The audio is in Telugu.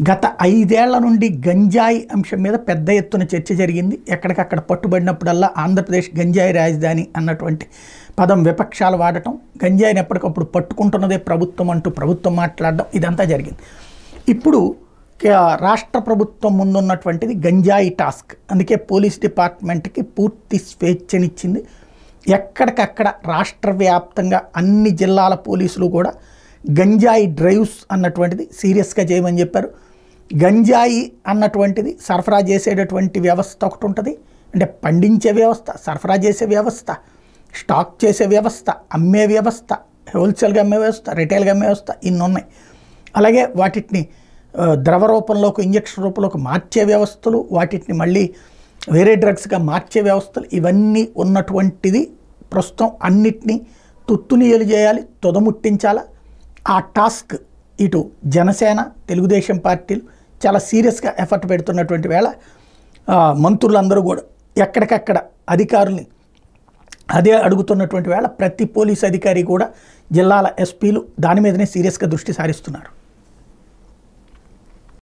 గత 5 ఏళ్ల నుండి గంజాయి అంశం మీద పెద్ద ఎత్తున చర్చ జరిగింది. ఎక్కడికక్కడ పట్టుబడినప్పుడల్లా ఆంధ్రప్రదేశ్ గంజాయి రాజధాని అన్నటువంటి పదం విపక్షాలు వాడటం, గంజాయిని ఎప్పటికప్పుడు పట్టుకుంటున్నదే ప్రభుత్వం అంటూ ప్రభుత్వం మాట్లాడడం, ఇదంతా జరిగింది. ఇప్పుడు రాష్ట్ర ప్రభుత్వం ముందున్నటువంటిది గంజాయి టాస్క్. అందుకే పోలీస్ డిపార్ట్మెంట్కి పూర్తి స్వేచ్ఛనిచ్చింది. ఎక్కడికక్కడ రాష్ట్ర వ్యాప్తంగా అన్ని జిల్లాల పోలీసులు కూడా గంజాయి డ్రైవ్స్ అన్నటువంటిది సీరియస్గా చేయమని చెప్పారు. గంజాయి అన్నటువంటిది సరఫరా చేసేటటువంటి వ్యవస్థ ఒకటి ఉంటుంది, అంటే పండించే వ్యవస్థ, సరఫరా చేసే వ్యవస్థ, స్టాక్ చేసే వ్యవస్థ, అమ్మే వ్యవస్థ, హోల్సేల్గా అమ్మే వ్యవస్థ, రిటైల్గా అమ్మే వ్యవస్థ, ఇన్ని ఉన్నాయి. అలాగే వాటిని ద్రవ రూపంలోకి, ఇంజక్షన్ రూపంలోకి మార్చే వ్యవస్థలు, వాటిని మళ్ళీ వేరే డ్రగ్స్గా మార్చే వ్యవస్థలు, ఇవన్నీ ఉన్నటువంటిది ప్రస్తుతం అన్నిటినీ తుత్తునియలు చేయాలి, తుదముట్టించాలా. ఆ టాస్క్ ఇటు జనసేన, తెలుగుదేశం పార్టీలు చాలా సీరియస్గా ఎఫర్ట్ పెడుతున్నటువంటి వేళ మంత్రులందరూ కూడా ఎక్కడికక్కడ అధికారుల్ని అదే అడుగుతున్నటువంటి వేళ ప్రతి పోలీస్ అధికారి కూడా జిల్లాల ఎస్పీలు దాని మీదనే సీరియస్గా దృష్టి సారిస్తున్నారు.